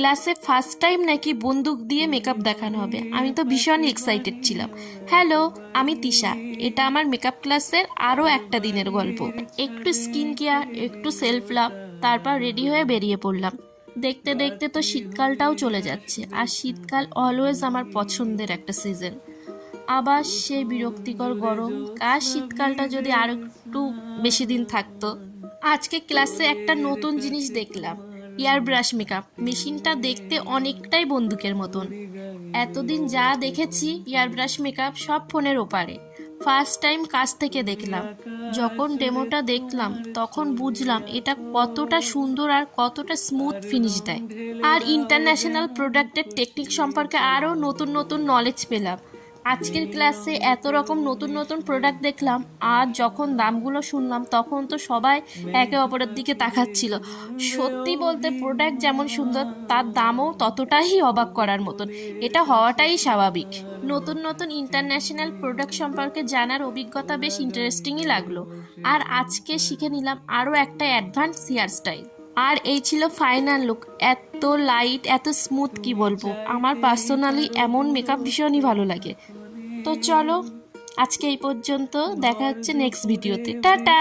ক্লাসে first time নাকি বন্দুক দিয়ে মেকআপ দেখানো হবে। আমি তো ভীষণ এক্সাইটেড ছিলাম। হ্যালো, আমি তিশা। এটা আমার মেকআপ ক্লাসের আরও একটা দিনের গল্প। একটু স্কিন কেয়ার, একটু সেলফ লাভ, তারপর রেডি হয়ে বেরিয়ে পড়লাম। দেখতে দেখতে তো শীতকালটাও চলে যাচ্ছে, আর শীতকাল অলওয়েজ আমার পছন্দের একটা সিজন। আবার সেই বিরক্তিকর গরম, কার শীতকালটা যদি আর একটু বেশি দিন থাকতো। আজকে ক্লাসে একটা নতুন জিনিস দেখলাম, এয়ার ব্রাশ মেকআপ মেশিনটা দেখতে অনেকটাই বন্দুকের মতন। এতদিন যা দেখেছি এয়ার ব্রাশ মেকআপ সব ফোনের ওপারে, ফার্স্ট টাইম কাছ থেকে দেখলাম। যখন ডেমোটা দেখলাম তখন বুঝলাম এটা কতটা সুন্দর আর কতটা স্মুথ ফিনিশ দেয়। আর ইন্টারন্যাশনাল প্রোডাক্টের টেকনিক সম্পর্কে আরও নতুন নতুন নলেজ পেলাম। আজকের ক্লাসে এত রকম নতুন নতুন প্রোডাক্ট দেখলাম, আর যখন দামগুলো শুনলাম তখন তো সবাই একে অপরের দিকে তাকাচ্ছিল। সত্যি বলতে প্রোডাক্ট যেমন সুন্দর, তার দামও ততটাই অবাক করার মতন। এটা হওয়াটাই স্বাভাবিক। নতুন নতুন ইন্টারন্যাশনাল প্রোডাক্ট সম্পর্কে জানার অভিজ্ঞতা বেশ ইন্টারেস্টিংই লাগলো। আর আজকে শিখে নিলাম আরও একটা অ্যাডভান্স হেয়ার স্টাইল। আর এই ছিল ফাইনাল লুক। এত লাইট, এত স্মুথ, কি বলবো। আমার পার্সোনালি এমন মেকআপ ভীষণই ভালো লাগে। তো চলো, আজকে এই পর্যন্ত। দেখা হচ্ছে নেক্সট ভিডিওতে। টাটা।